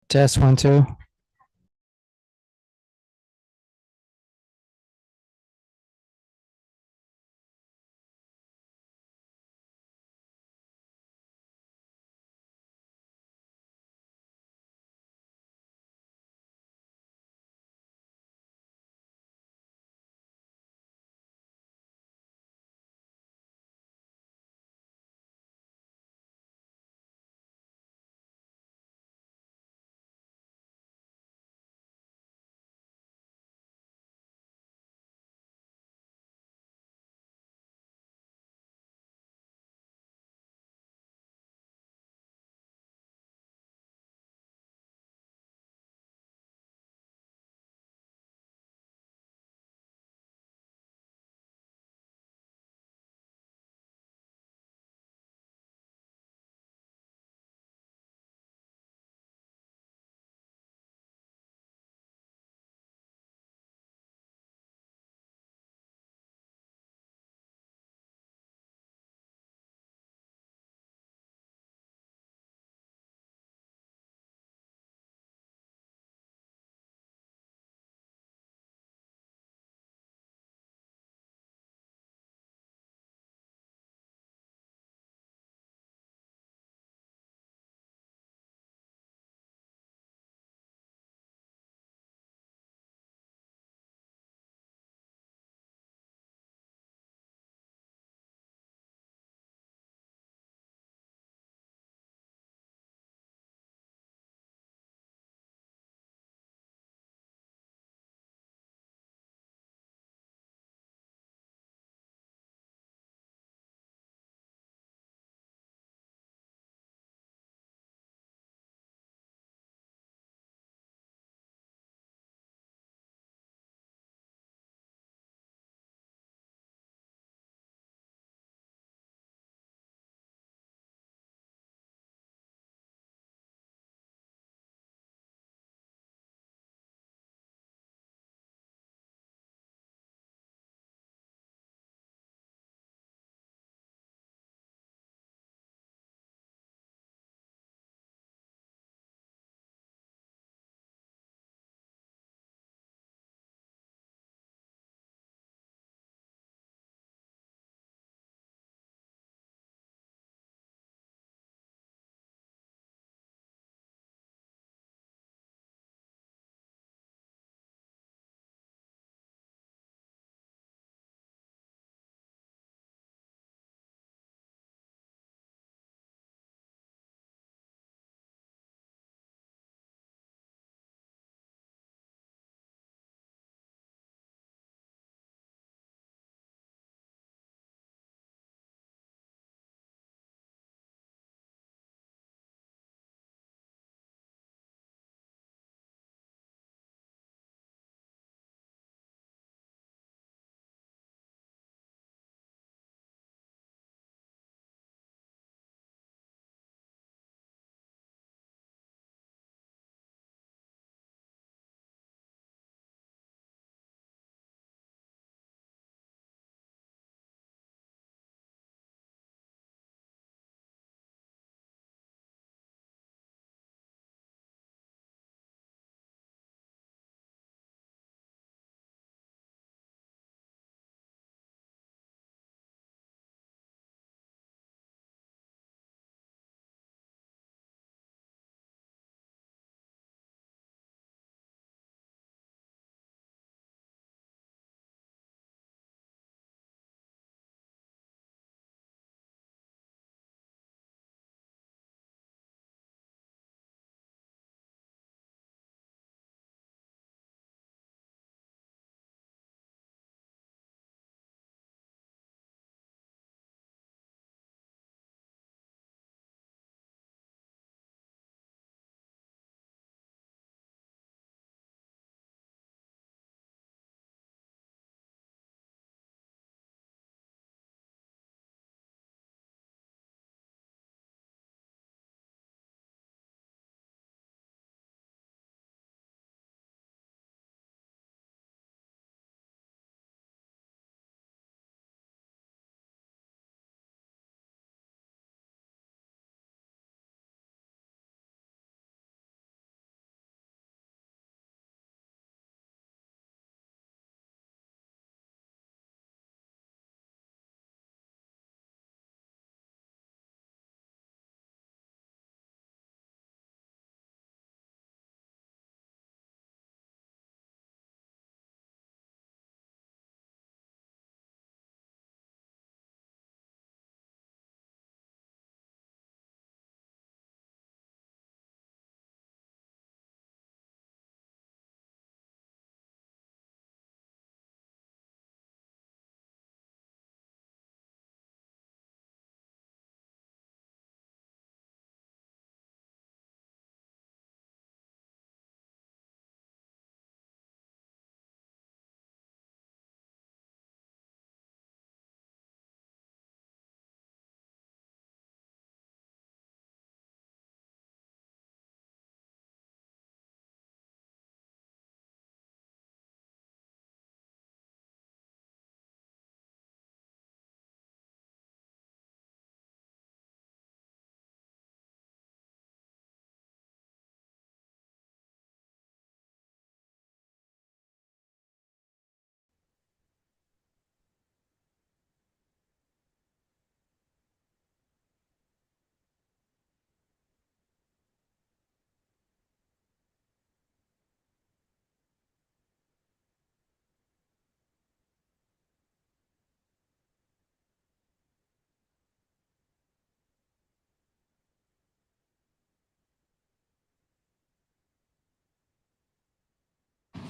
Test 1, 2.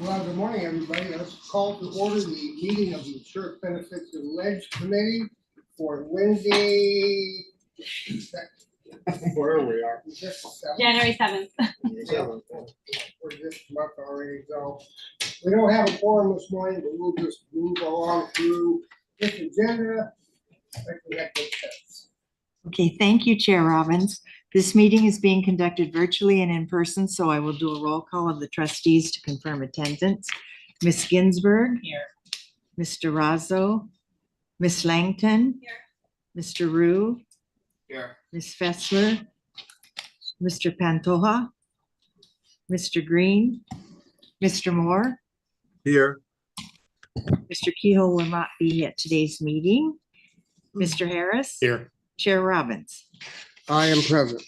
Well, good morning, everybody. Let's call to order the meeting of the Insurance Benefits and Ledge Committee for Wednesday. Where we are. January 7th. For this month already, so we don't have a quorum this morning, but we'll just move along through this agenda. Like we have good steps. Okay, thank you, Chair Robbins. This meeting is being conducted virtually and in person, so I will do a roll call of the trustees to confirm attendance. Ms. Ginsburg. Here. Mr. Razzo. Ms. Langton. Here. Mr. Rue. Here. Ms. Fessler. Mr. Pantoja. Mr. Green. Mr. Moore. Here. Mr. Kehoe will not be at today's meeting. Mr. Harris. Here. Chair Robbins. I am present.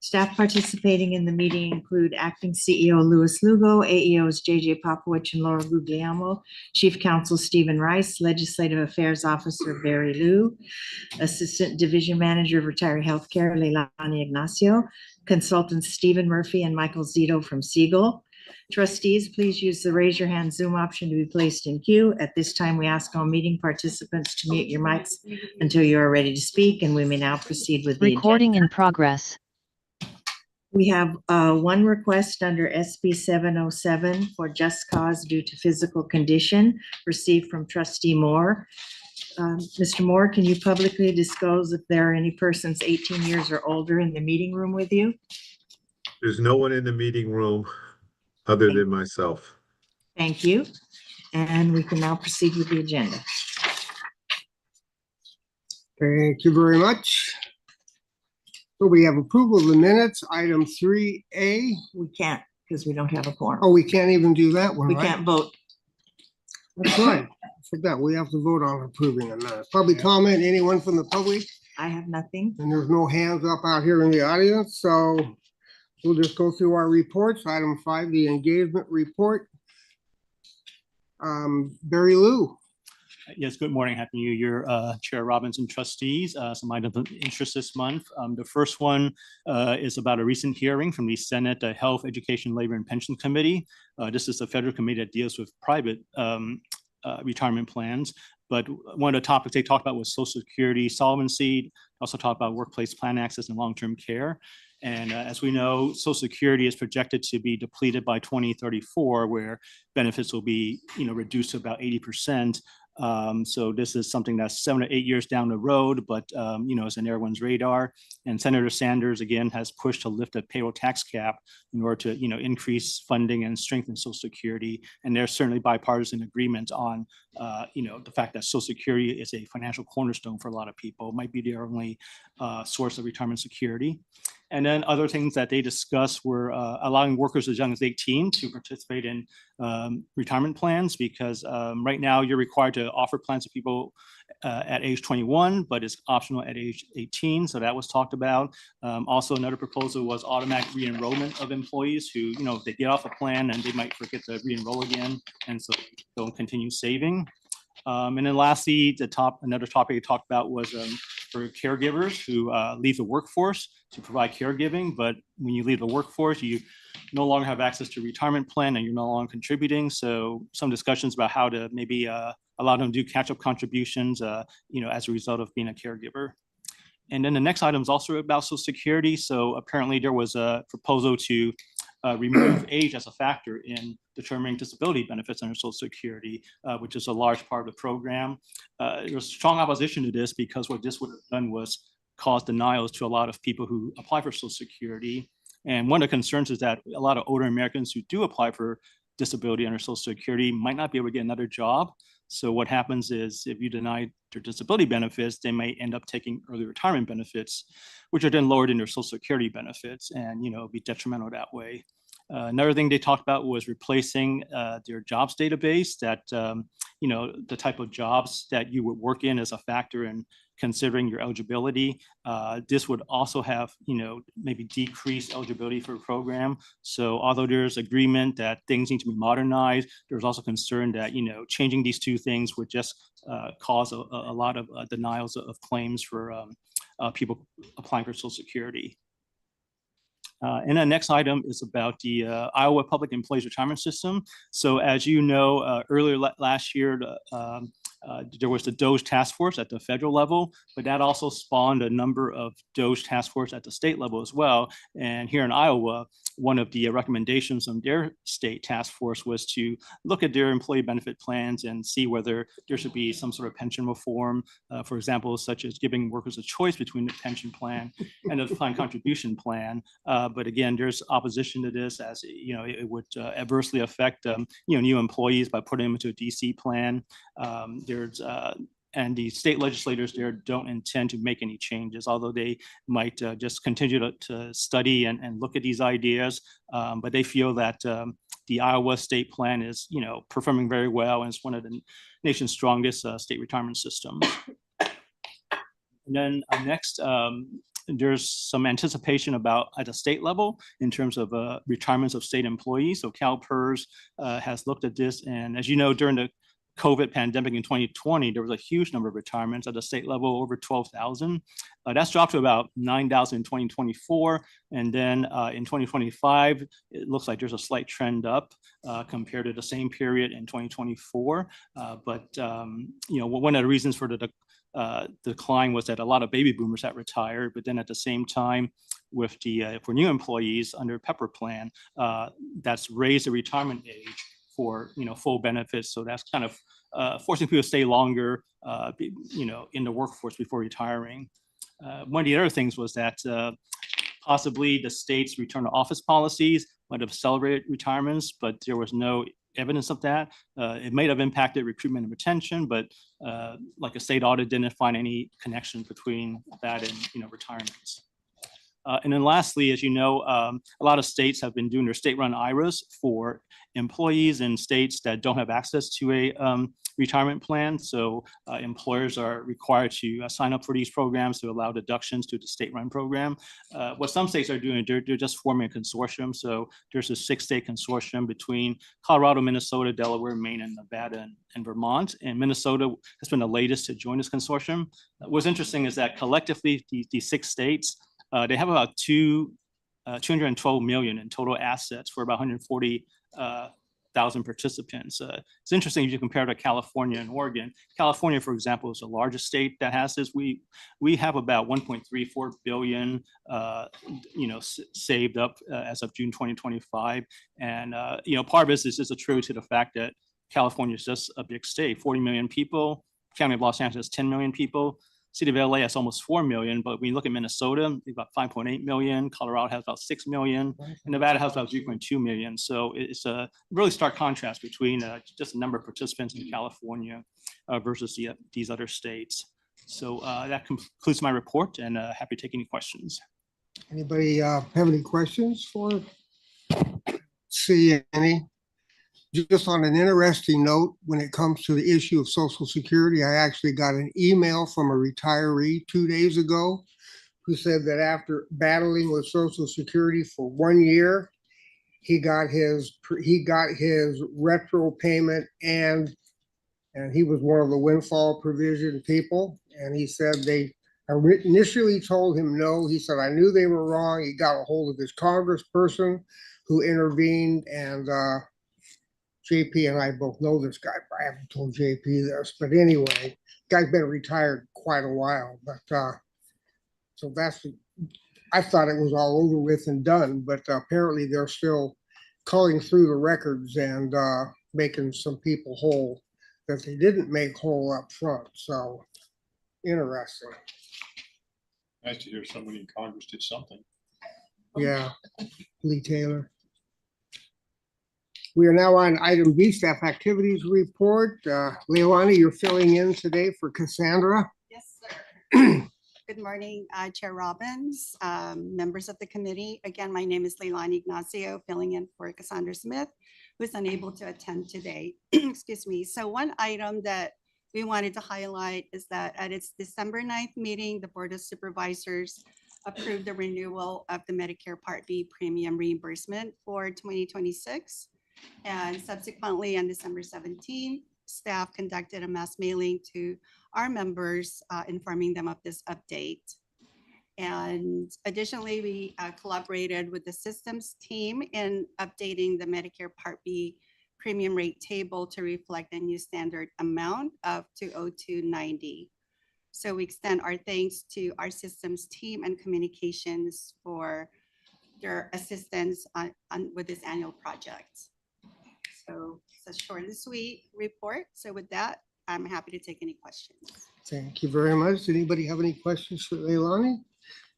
Staff participating in the meeting include Acting CEO Louis Lugo, AEOs JJ Popowich and Laura Guglielmo, Chief Counsel Stephen Rice, Legislative Affairs Officer Barry Liu, Assistant Division Manager of Retiree Healthcare Leilani Ignacio, Consultants Stephen Murphy and Michael Zito from Siegel. Trustees, please use the raise your hand Zoom option to be placed in queue. At this time, we ask all meeting participants to mute your mics until you are ready to speak, and we may now proceed with the Recording agenda. in progress. We have one request under SB 707 for just cause due to physical condition received from Trustee Moore. Mr. Moore, can you publicly disclose if there are any persons 18 years or older in the meeting room with you? There's no one in the meeting room other than myself. Thank you. And we can now proceed with the agenda. Thank you very much. So we have approval of the minutes, item 3A. We can't because we don't have a quorum. Oh, we can't even do that one, We right? can't vote. That's right. I forgot, we have to vote on approving the minutes. Public comment, anyone from the public? I have nothing. And there's no hands up out here in the audience, so we'll just go through our reports. Item 5, the engagement report. Barry Liu. Yes, good morning. Happy New Year, Chair Robbins and trustees. Some items of interest this month. The first one is about a recent hearing from the Senate Health, Education, Labor, and Pension Committee. This is a federal committee that deals with private retirement plans. But one of the topics they talked about was Social Security solvency, also talked about workplace plan access and long-term care. And as we know, Social Security is projected to be depleted by 2034, where benefits will be reduced to about 80%. So this is something that's 7 to 8 years down the road, but it's in everyone's radar. And Senator Sanders again has pushed to lift the payroll tax cap in order to increase funding and strengthen Social Security. And there's certainly bipartisan agreement on the fact that Social Security is a financial cornerstone for a lot of people. It might be their only source of retirement security. And then other things that they discussed were allowing workers as young as 18 to participate in retirement plans, because right now you're required to offer plans to people at age 21, but it's optional at age 18. So that was talked about. Also, another proposal was automatic re-enrollment of employees who, they get off a plan and they might forget to re-enroll again, and so don't continue saving. And then lastly, another topic we talked about was for caregivers who leave the workforce to provide caregiving. But when you leave the workforce, you no longer have access to a retirement plan and you're no longer contributing. So some discussions about how to maybe allow them to do catch-up contributions, as a result of being a caregiver. And then the next item is also about Social Security. So apparently there was a proposal to remove age as a factor in determining disability benefits under Social Security, which is a large part of the program. There was strong opposition to this because what this would have done was cause denials to a lot of people who apply for Social Security. And one of the concerns is that a lot of older Americans who do apply for disability under Social Security might not be able to get another job. So what happens is if you deny their disability benefits, they may end up taking early retirement benefits, which are then lowered in their Social Security benefits, and be detrimental that way. Another thing they talked about was replacing their jobs database, that the type of jobs that you would work in as a factor in considering your eligibility. This would also have maybe decreased eligibility for a program. So although there's agreement that things need to be modernized, there's also concern that changing these two things would just cause a lot of denials of claims for people applying for Social Security. And the next item is about the Iowa Public Employees Retirement System. So as you know, earlier last year, there was the DOGE task force at the federal level, but that also spawned a number of DOGE task force at the state level as well. And here in Iowa, one of the recommendations from their state task force was to look at their employee benefit plans and see whether there should be some sort of pension reform, for example, such as giving workers a choice between the pension plan and the defined contribution plan. But again, there's opposition to this, as you know, it would adversely affect new employees by putting them into a DC plan. And the state legislators there don't intend to make any changes, although they might just continue to study and look at these ideas. But they feel that the Iowa state plan is, performing very well, and it's one of the nation's strongest state retirement systems. And then next, there's some anticipation about at the state level in terms of retirements of state employees. So CalPERS has looked at this, and as you know, during the COVID pandemic in 2020, there was a huge number of retirements at the state level, over 12,000. That's dropped to about 9,000 in 2024. And then in 2025, it looks like there's a slight trend up compared to the same period in 2024. But one of the reasons for the decline was that a lot of baby boomers had retired, but then at the same time, with the for new employees under PEPPER plan, that's raised the retirement age for full benefits. So that's kind of forcing people to stay longer, in the workforce before retiring. One of the other things was that possibly the state's return to office policies might have accelerated retirements, but there was no evidence of that. It may have impacted recruitment and retention, but like a state audit didn't find any connection between that and retirements. And then lastly, as you know, a lot of states have been doing their state-run IRAs for employees in states that don't have access to a retirement plan. So employers are required to sign up for these programs to allow deductions to the state-run program. What some states are doing, they're just forming a consortium. So there's a 6-state consortium between Colorado, Minnesota, Delaware, Maine, and Nevada, and Vermont. And Minnesota has been the latest to join this consortium. What's interesting is that collectively, these 6 states, they have about 212 million in total assets for about 140,000 participants. It's interesting if you compare to California and Oregon. California, for example, is the largest state that has this. We have about 1.34 billion, saved up as of June 2025, and part of this is just attributed to the fact that California is just a big state, 40 million people. County of Los Angeles, 10 million people. City of LA has almost 4 million, but when you look at Minnesota, about 5.8 million, Colorado has about 6 million, and Nevada has about 3.2 million. So it's a really stark contrast between just the number of participants in California versus these other states. So that concludes my report, and happy to take any questions. Anybody have any questions for? See any? Just on an interesting note, when it comes to the issue of Social Security, I actually got an email from a retiree 2 days ago who said that after battling with Social Security for 1 year, he got his retro payment, and he was one of the windfall provision people. And he said they initially told him no. He said, I knew they were wrong. He got a hold of his congressperson who intervened, and JP and I both know this guy, but I haven't told JP this. But anyway, guy's been retired quite a while. But so I thought it was all over with and done, but apparently they're still culling through the records and making some people whole that they didn't make whole up front. So interesting. Nice to hear somebody in Congress did something. Yeah, Lee Taylor. We are now on item B, staff activities report. Leilani, you're filling in today for Cassandra. Yes, sir. Good morning, Chair Robbins, members of the committee. Again, my name is Leilani Ignacio, filling in for Cassandra Smith, who is unable to attend today. Excuse me. So one item that we wanted to highlight is that at its December 9th meeting, the Board of Supervisors approved the renewal of the Medicare Part B premium reimbursement for 2026. And subsequently on December 17th, staff conducted a mass mailing to our members, informing them of this update. And additionally, we collaborated with the systems team in updating the Medicare Part B premium rate table to reflect the new standard amount of $202.90. So we extend our thanks to our systems team and communications for their assistance with this annual project. So it's a short and sweet report. So with that, I'm happy to take any questions. Thank you very much. Does anybody have any questions for Leilani?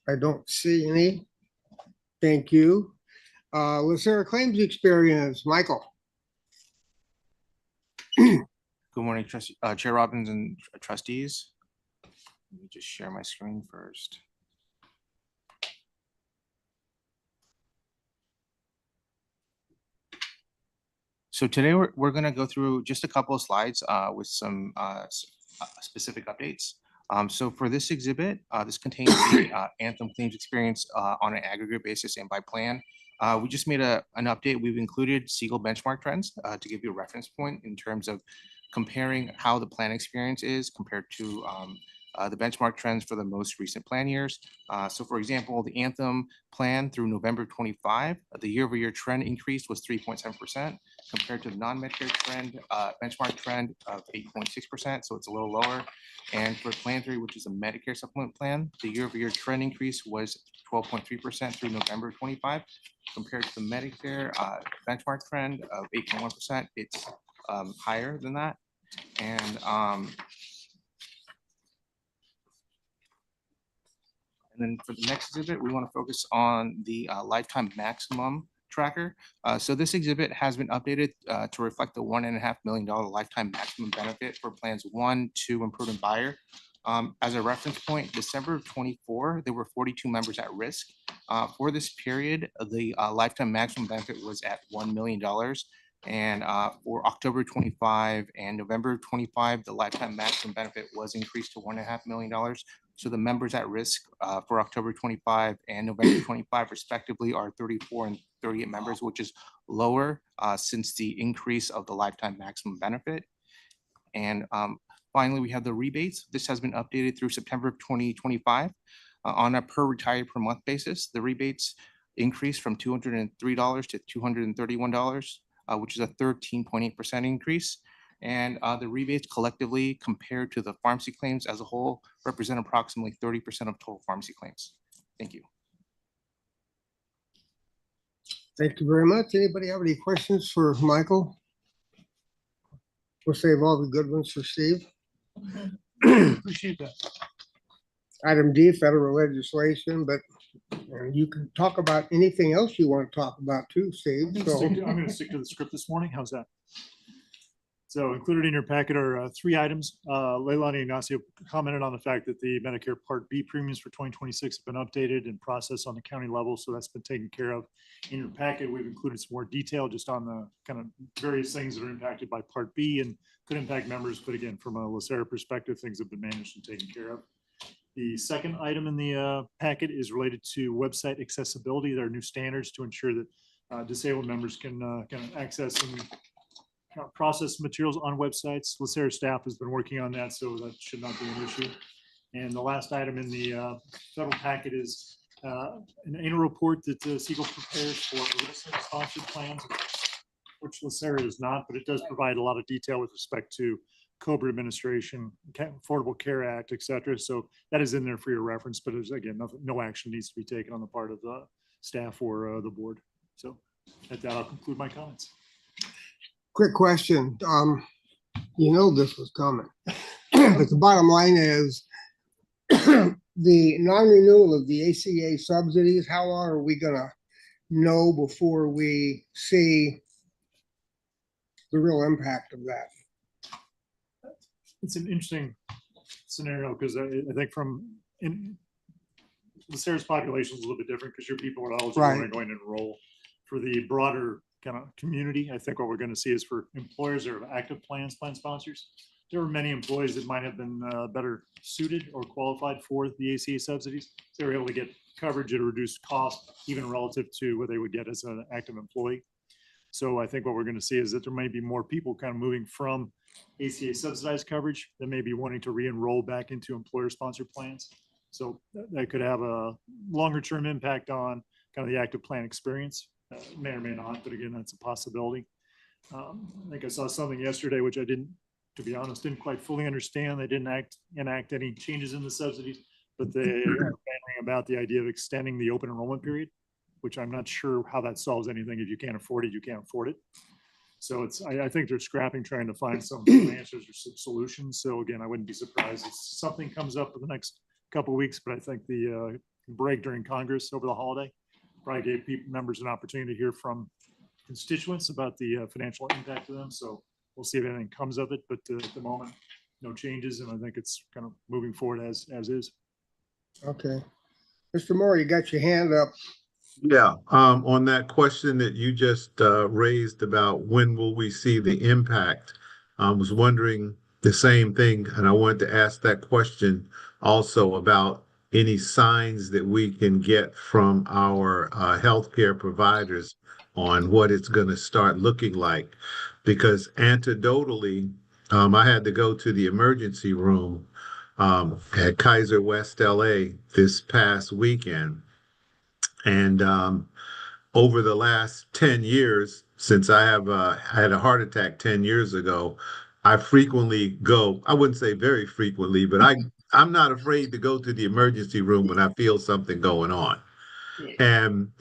I don't see any. Thank you. LACERA claims experience, Michael. Good morning, Chair Robbins and trustees. Let me just share my screen first. So today we're going to go through just a couple of slides with some specific updates. So for this exhibit, this contains the Anthem claims experience on an aggregate basis and by plan. We just made an update. We've included Siegel benchmark trends to give you a reference point in terms of comparing how the plan experience is compared to the benchmark trends for the most recent plan years. So for example, the Anthem plan through November 25, the year-over-year trend increase was 3.7% compared to the non-Medicare trend, benchmark trend of 8.6%, so it's a little lower. And for Plan 3, which is a Medicare supplement plan, the year-over-year trend increase was 12.3% through November 25, compared to the Medicare benchmark trend of 8.1%. It's higher than that. And then for the next exhibit, we want to focus on the lifetime maximum tracker. So this exhibit has been updated to reflect the $1.5 million lifetime maximum benefit for plans 1, 2, and prudent buyer. As a reference point, December of 24, there were 42 members at risk. For this period, the lifetime maximum benefit was at $1 million. And for October 25 and November 25, the lifetime maximum benefit was increased to $1.5 million. So the members at risk for October 25 and November 25 respectively are 34 and 38 members, which is lower since the increase of the lifetime maximum benefit. And finally, we have the rebates. This has been updated through September of 2025 on a per retired per month basis. The rebates increased from $203 to $231, which is a 13.8% increase. And the rebates collectively compared to the pharmacy claims as a whole represent approximately 30% of total pharmacy claims. Thank you. Thank you very much. Anybody have any questions for Michael? We'll save all the good ones for Steve. Appreciate that. Item D, federal legislation, but you can talk about anything else you want to talk about too, Steve. I'm going to stick to the script this morning. How's that? So included in your packet are 3 items. Leilani Ignacio commented on the fact that the Medicare Part B premiums for 2026 have been updated and processed on the county level. So that's been taken care of. In your packet, we've included some more detail just on the kind of various things that are impacted by Part B and could impact members. But again, from a LACERA perspective, things have been managed and taken care of. The second item in the packet is related to website accessibility. There are new standards to ensure that disabled members can access and process materials on websites. LACERA staff has been working on that, so that should not be an issue. And the last item in the federal packet is an annual report that Siegel prepares for sponsored plans, which LACERA is not, but it does provide a lot of detail with respect to COBRA administration, Affordable Care Act, et cetera. So that is in there for your reference, but there's, again, no action needs to be taken on the part of the staff or the board. So at that, I'll conclude my comments. Quick question. You know this was coming, but the bottom line is the non-renewal of the ACA subsidies. How long are we gonna know before we see the real impact of that? It's an interesting scenario because I think LACERA's population is a little bit different because your people are eligible and are going to enroll. For the broader kind of community, I think what we're going to see is for employers that are active plan sponsors, there are many employees that might have been better suited or qualified for the ACA subsidies. They were able to get coverage at a reduced cost, even relative to what they would get as an active employee. So I think what we're going to see is that there may be more people kind of moving from ACA subsidized coverage that may be wanting to re-enroll back into employer-sponsored plans. So that could have a longer term impact on kind of the active plan experience. May or may not, but again, that's a possibility. I think I saw something yesterday, which I didn't, to be honest, didn't quite fully understand. They didn't enact any changes in the subsidies, but they are bantering about the idea of extending the open enrollment period, which I'm not sure how that solves anything. If you can't afford it, you can't afford it. So I think they're scrapping, trying to find some answers or some solutions. So again, I wouldn't be surprised if something comes up in the next couple of weeks, but I think the break during Congress over the holiday probably gave members an opportunity to hear from constituents about the financial impact to them. So we'll see if anything comes of it, but at the moment, no changes. And I think it's kind of moving forward as is. Okay. Mr. Moore, you got your hand up. Yeah, on that question that you just raised about when will we see the impact, I was wondering the same thing, and I wanted to ask that question also about any signs that we can get from our healthcare providers on what it's going to start looking like. Because anecdotally, I had to go to the emergency room at Kaiser West LA this past weekend. And over the last 10 years, since I had a heart attack 10 years ago, I frequently go, I wouldn't say very frequently, but I'm not afraid to go to the emergency room when I feel something going on. And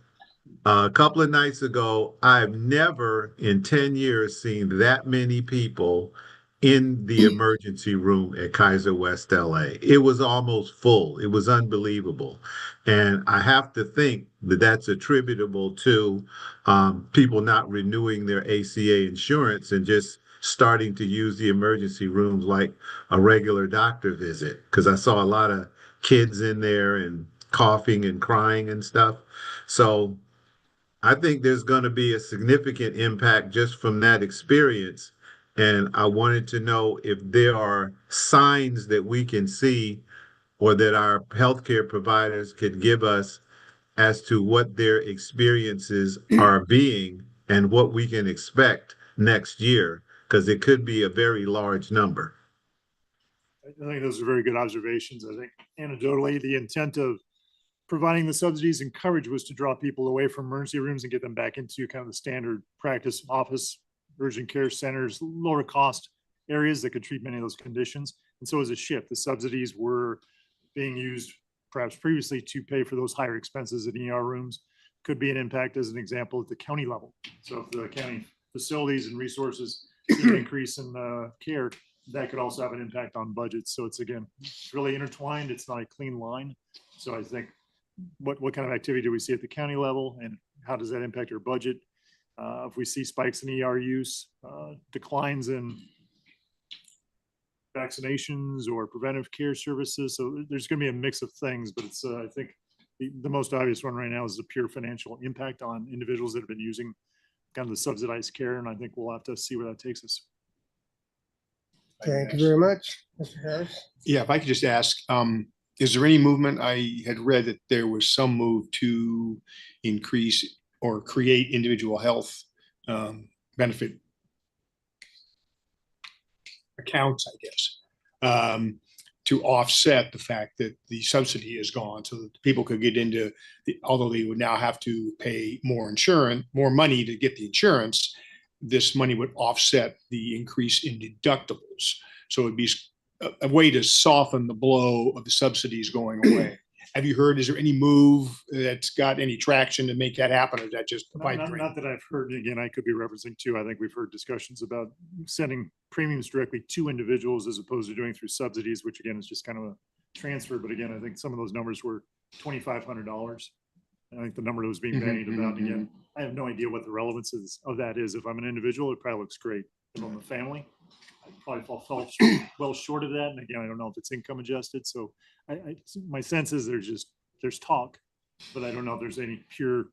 a couple of nights ago, I've never in 10 years seen that many people in the emergency room at Kaiser West LA. It was almost full. It was unbelievable. And I have to think that that's attributable to people not renewing their ACA insurance and just starting to use the emergency rooms like a regular doctor visit. Because I saw a lot of kids in there and coughing and crying and stuff. So I think there's going to be a significant impact just from that experience. And I wanted to know if there are signs that we can see or that our healthcare providers could give us as to what their experiences are being and what we can expect next year, because it could be a very large number. I think those are very good observations. I think anecdotally, the intent of providing the subsidies and coverage was to draw people away from emergency rooms and get them back into kind of the standard practice office, urgent care centers, lower cost areas that could treat many of those conditions. And so as a shift, the subsidies were being used perhaps previously to pay for those higher expenses in ER rooms. Could be an impact as an example at the county level. So if the county facilities and resources see an increase in care, that could also have an impact on budgets. So it's, again, really intertwined. It's not a clean line. So I think what kind of activity do we see at the county level, and how does that impact our budget? If we see spikes in ER use, declines in vaccinations or preventive care services. So there's going to be a mix of things, but it's, I think the most obvious one right now is the pure financial impact on individuals that have been using kind of the subsidized care. And I think we'll have to see where that takes us. Thank you very much, Mr. Harris. Yeah, if I could just ask, is there any movement? I had read that there was some move to increase or create individual health benefit accounts, I guess, to offset the fact that the subsidy is gone, so that people could get into although they would now have to pay more money to get the insurance, this money would offset the increase in deductibles. So it'd be a way to soften the blow of the subsidies going away. Have you heard, is there any move that's got any traction to make that happen, or is that just a pipe dream? Not that I've heard. Again, I could be referencing too. I think we've heard discussions about sending premiums directly to individuals as opposed to doing through subsidies, which again is just kind of a transfer. But again, I think some of those numbers were $2,500. I think the number that was being bandied about. Again, I have no idea what the relevance of that is. If I'm an individual, it probably looks great. If I'm a family, I probably fall well short of that. And again, I don't know if it's income adjusted. So my sense is there's talk, but I don't know if there's any pure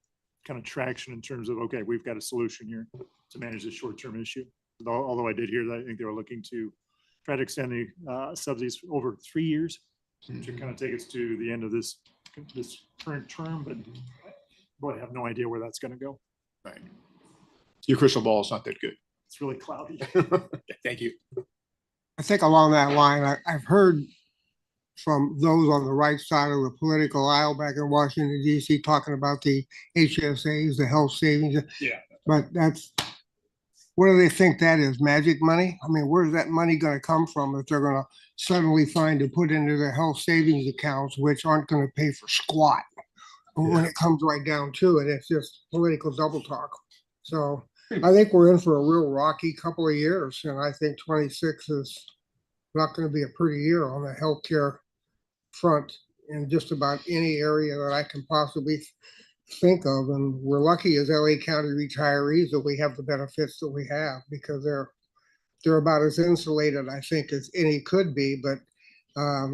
kind of traction in terms of, okay, we've got a solution here to manage this short-term issue. Although I did hear that I think they were looking to try to extend the subsidies over 3 years to kind of take us to the end of this current term, but boy, I have no idea where that's going to go. Right. Your crystal ball is not that good. It's really cloudy. Thank you. I think along that line, I've heard from those on the right side of the political aisle back in Washington DC talking about the HSAs, the health savings. Yeah. But that's, what do they think that is? Magic money? I mean, where's that money gonna come from if they're gonna suddenly find to put into their health savings accounts, which aren't gonna pay for squat? When it comes right down to it, it's just political double talk. So I think we're in for a real rocky couple of years, and I think 26 is not gonna be a pretty year on the healthcare front in just about any area that I can possibly think of. And we're lucky as LA County retirees that we have the benefits that we have, because they're about as insulated, I think, as any could be. But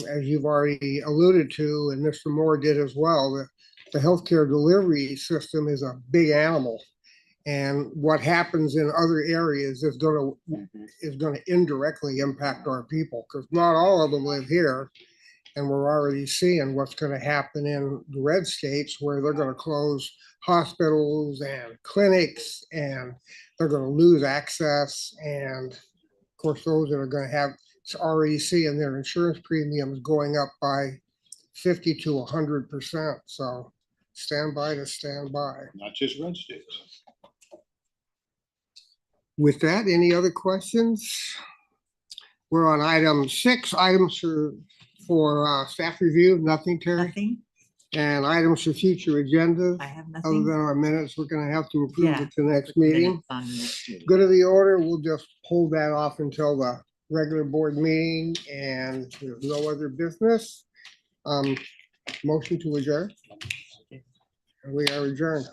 as you've already alluded to, and Mr. Moore did as well, the healthcare delivery system is a big animal. And what happens in other areas is going to indirectly impact our people, because not all of them live here. And we're already seeing what's going to happen in the red states, where they're going to close hospitals and clinics, and they're going to lose access. And of course, those that are going to have already seeing their insurance premiums going up by 50 to 100%. So stand by to stand by. Not just red states. With that, any other questions? We're on item 6, items for staff review. Nothing, Terry? Nothing? And items for future agendas. I have Other nothing. than our minutes, we're gonna have to approve Yeah. at the next meeting. Minutes on the next meeting. Good of the order, we'll just hold that off until the regular board meeting, and there's no other business. Motion to adjourn. And we are adjourned.